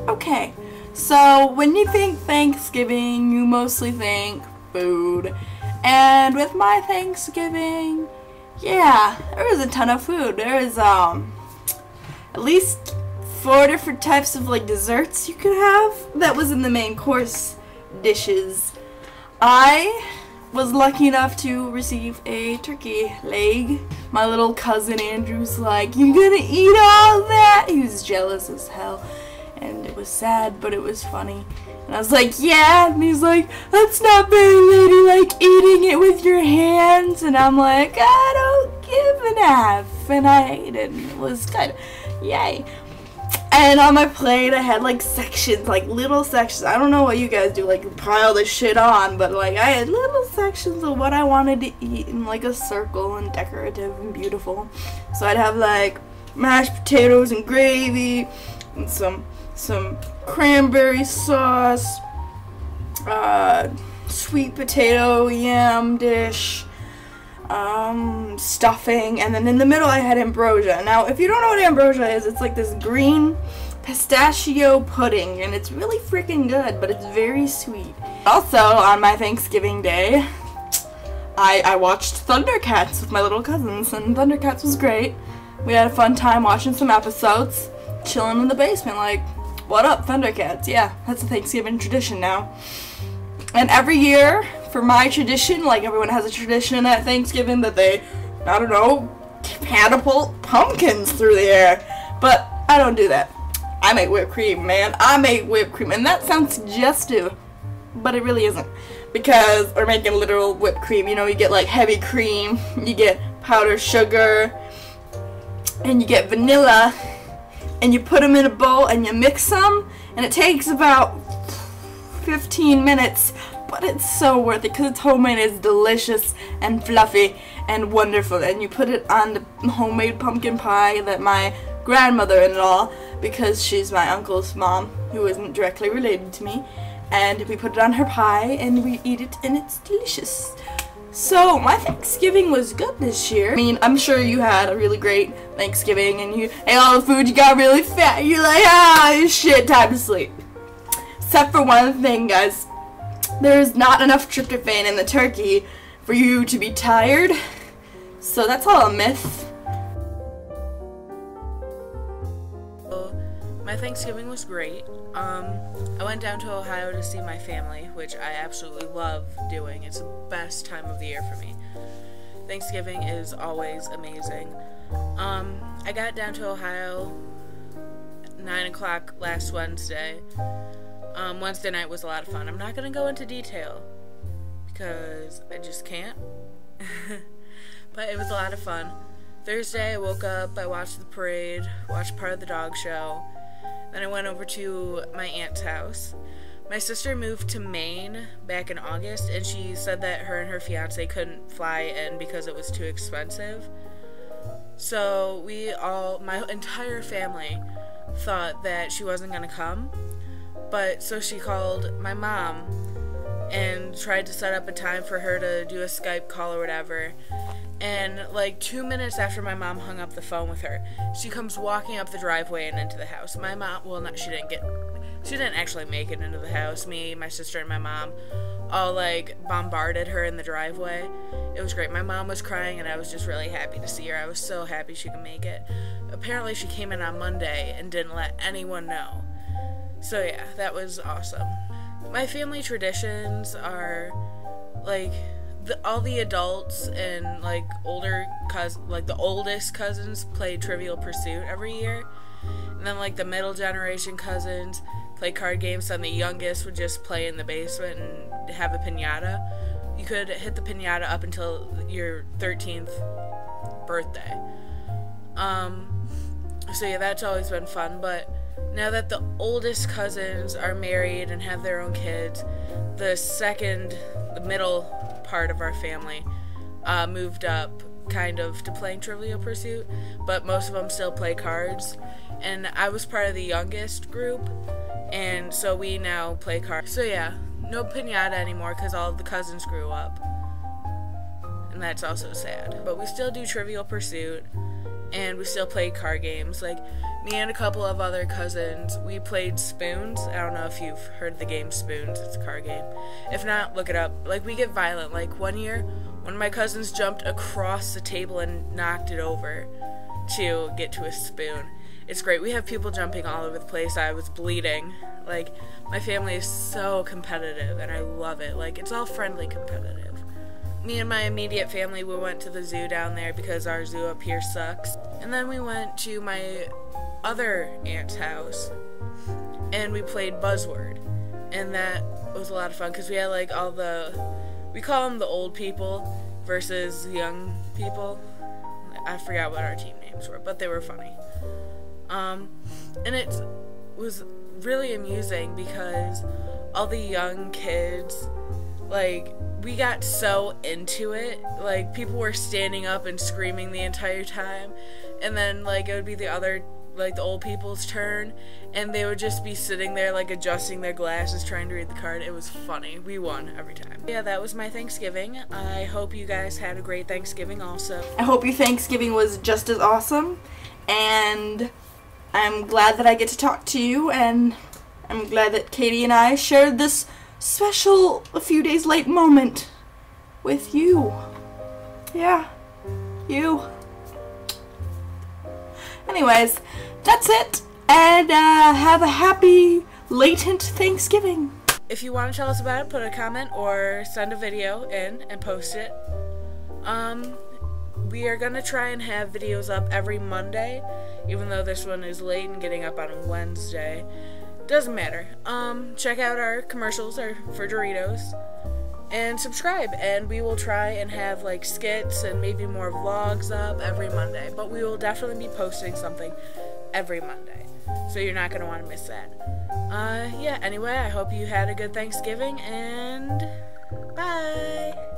Okay, so when you think Thanksgiving, you mostly think food. And with my Thanksgiving, yeah, there was a ton of food. There was at least 4 different types of like desserts you could have. That was in the main course dishes. I was lucky enough to receive a turkey leg. My little cousin Andrew's like, "You gonna eat all that?" He was jealous as hell. And it was sad, but it was funny. And I was like, "Yeah." And he's like, "That's not very ladylike, eating it with your hands." And I'm like, "I don't give an F." And I ate it, and it was good. Yay. And on my plate, I had like sections, like little sections. I don't know what you guys do, like pile this shit on, but like I had little sections of what I wanted to eat in like a circle and decorative and beautiful. So I'd have like mashed potatoes and gravy and some cranberry sauce, sweet potato yam dish, stuffing, and then in the middle I had ambrosia. Now, if you don't know what ambrosia is, it's like this green pistachio pudding, and it's really freaking good, but it's very sweet. Also, on my Thanksgiving day, I watched Thundercats with my little cousins, and Thundercats was great. We had a fun time watching some episodes, chilling in the basement like, what up, Thundercats? Yeah, that's a Thanksgiving tradition now. And every year, for my tradition, like everyone has a tradition at Thanksgiving that they, I don't know, catapult pumpkins through the air. But I don't do that. I make whipped cream, man. I make whipped cream. And that sounds suggestive, but it really isn't. Because we're making literal whipped cream. You know, you get like heavy cream, you get powdered sugar, and you get vanilla. And you put them in a bowl and you mix them, and it takes about 15 minutes, but it's so worth it because it's homemade. It's delicious and fluffy and wonderful. And you put it on the homemade pumpkin pie that my grandmother-in-law, because she's my uncle's mom, who isn't directly related to me, and we put it on her pie and we eat it, and it's delicious. So, my Thanksgiving was good this year. I mean, I'm sure you had a really great Thanksgiving and you ate all the food, you got really fat, you're like, ah, shit, time to sleep. Except for one thing, guys. There's not enough tryptophan in the turkey for you to be tired. So that's all a myth. My Thanksgiving was great. I went down to Ohio to see my family, which I absolutely love doing. It's the best time of the year for me. Thanksgiving is always amazing. I got down to Ohio 9 o'clock last Wednesday. Wednesday night was a lot of fun. I'm not going to go into detail because I just can't. But it was a lot of fun. Thursday I woke up, I watched the parade, watched part of the dog show. Then I went over to my aunt's house. My sister moved to Maine back in August, and she said that her and her fiance couldn't fly in because it was too expensive. So my entire family thought that she wasn't going to come. But so she called my mom and tried to set up a time for her to do a Skype call or whatever. And like 2 minutes after my mom hung up the phone with her, she comes walking up the driveway and into the house. My mom, well, she didn't actually make it into the house. Me, my sister, and my mom all like bombarded her in the driveway. It was great. My mom was crying and I was just really happy to see her. I was so happy she could make it. Apparently she came in on Monday and didn't let anyone know. So yeah, that was awesome. My family traditions are like all the adults and like the oldest cousins play Trivial Pursuit every year, and then like the middle generation cousins play card games, and the youngest would just play in the basement and have a piñata. You could hit the piñata up until your 13th birthday. So yeah, that's always been fun. But now that the oldest cousins are married and have their own kids, the middle part of our family moved up kind of to playing Trivial Pursuit, but most of them still play cards. And I was part of the youngest group, and so we now play cards. So yeah, no piñata anymore because all of the cousins grew up. and that's also sad. But we still do Trivial Pursuit, and we still play card games. Like, me and a couple of other cousins, we played Spoons. I don't know if you've heard of the game Spoons. It's a card game. If not, look it up. Like, we get violent. Like, one year, one of my cousins jumped across the table and knocked it over to get to a spoon. It's great. We have people jumping all over the place. I was bleeding. Like, my family is so competitive, and I love it. Like, it's all friendly competitive. Me and my immediate family, we went to the zoo down there because our zoo up here sucks. And then we went to my other aunt's house, and we played Buzzword. And that was a lot of fun because we had, like, we call them the old people versus young people. I forgot what our team names were, but they were funny. And it was really amusing because all the young kids, like, we got so into it. Like, people were standing up and screaming the entire time, and then, like, it would be the old people's turn, and they would just be sitting there, like, adjusting their glasses, trying to read the card. It was funny. We won every time. Yeah, that was my Thanksgiving. I hope you guys had a great Thanksgiving also. I hope your Thanksgiving was just as awesome, and I'm glad that I get to talk to you, and I'm glad that Katie and I shared this special, a few days late moment with you. Yeah, you. Anyways, that's it, and have a happy, latent Thanksgiving. If you want to tell us about it, put a comment or send a video in and post it. We are going to try and have videos up every Monday, even though this one is late and getting up on a Wednesday. Doesn't matter. Check out our commercials for Doritos, and subscribe, and we will try and have, like, skits and maybe more vlogs up every Monday, but we will definitely be posting something every Monday, so you're not going to want to miss that. Yeah, anyway, I hope you had a good Thanksgiving, and bye!